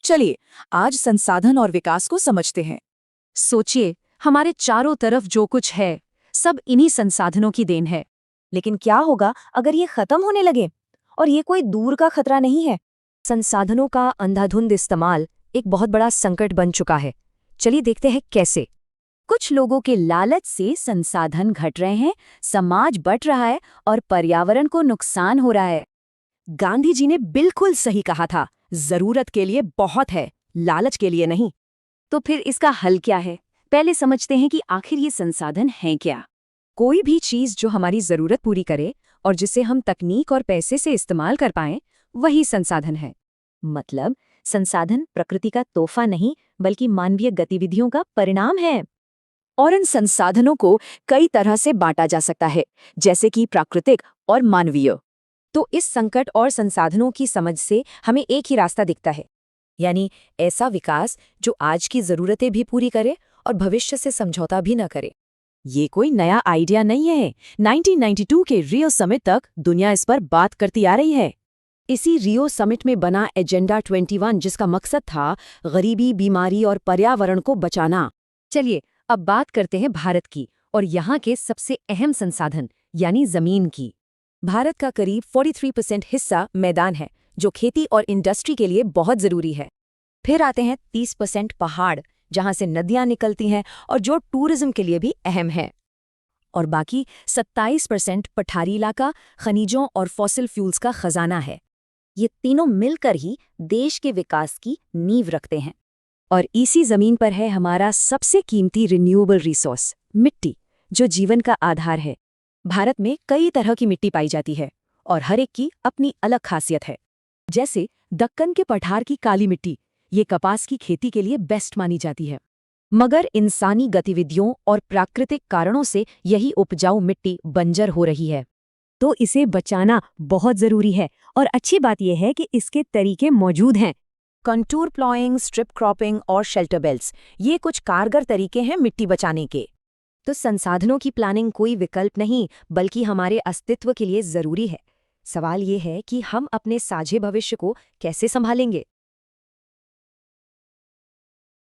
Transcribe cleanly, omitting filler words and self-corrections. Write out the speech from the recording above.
चलिए आज संसाधन और विकास को समझते हैं। सोचिए, हमारे चारों तरफ जो कुछ है सब इन्हीं संसाधनों की देन है। लेकिन क्या होगा अगर ये खत्म होने लगे? और ये कोई दूर का खतरा नहीं है। संसाधनों का अंधाधुंध इस्तेमाल एक बहुत बड़ा संकट बन चुका है। चलिए देखते हैं कैसे। कुछ लोगों के लालच से संसाधन घट रहे हैं, समाज बट रहा है और पर्यावरण को नुकसान हो रहा है। गांधी जी ने बिल्कुल सही कहा था, जरूरत के लिए बहुत है, लालच के लिए नहीं। तो फिर इसका हल क्या है? पहले समझते हैं कि आखिर ये संसाधन हैं क्या। कोई भी चीज जो हमारी जरूरत पूरी करे और जिसे हम तकनीक और पैसे से इस्तेमाल कर पाएं, वही संसाधन है। मतलब संसाधन प्रकृति का तोहफा नहीं बल्कि मानवीय गतिविधियों का परिणाम है। और इन संसाधनों को कई तरह से बांटा जा सकता है, जैसे कि प्राकृतिक और मानवीय। तो इस संकट और संसाधनों की समझ से हमें एक ही रास्ता दिखता है, यानी ऐसा विकास जो आज की जरूरतें भी पूरी करे और भविष्य से समझौता भी न करे। ये कोई नया आइडिया नहीं है। 1992 के रियो समिट तक दुनिया इस पर बात करती आ रही है। इसी रियो समिट में बना एजेंडा 21, जिसका मकसद था गरीबी, बीमारी और पर्यावरण को बचाना। चलिए अब बात करते हैं भारत की और यहाँ के सबसे अहम संसाधन यानी जमीन की। भारत का करीब 43% हिस्सा मैदान है, जो खेती और इंडस्ट्री के लिए बहुत जरूरी है। फिर आते हैं 30% पहाड़, जहां से नदियां निकलती हैं और जो टूरिज्म के लिए भी अहम है। और बाकी 27% पठारी इलाका, खनिजों और फॉसिल फ्यूल्स का खजाना है। ये तीनों मिलकर ही देश के विकास की नींव रखते हैं। और इसी जमीन पर है हमारा सबसे कीमती रिन्यूएबल रिसोर्स, मिट्टी, जो जीवन का आधार है। भारत में कई तरह की मिट्टी पाई जाती है और हर एक की अपनी अलग खासियत है। जैसे दक्कन के पठार की काली मिट्टी, ये कपास की खेती के लिए बेस्ट मानी जाती है। मगर इंसानी गतिविधियों और प्राकृतिक कारणों से यही उपजाऊ मिट्टी बंजर हो रही है। तो इसे बचाना बहुत जरूरी है और अच्छी बात यह है कि इसके तरीके मौजूद हैं। कंटूर प्लॉइंग, स्ट्रिप क्रॉपिंग और शेल्टर बेल्ट्स, ये कुछ कारगर तरीके हैं मिट्टी बचाने के। तो संसाधनों की प्लानिंग कोई विकल्प नहीं बल्कि हमारे अस्तित्व के लिए जरूरी है। सवाल ये है कि हम अपने साझे भविष्य को कैसे संभालेंगे।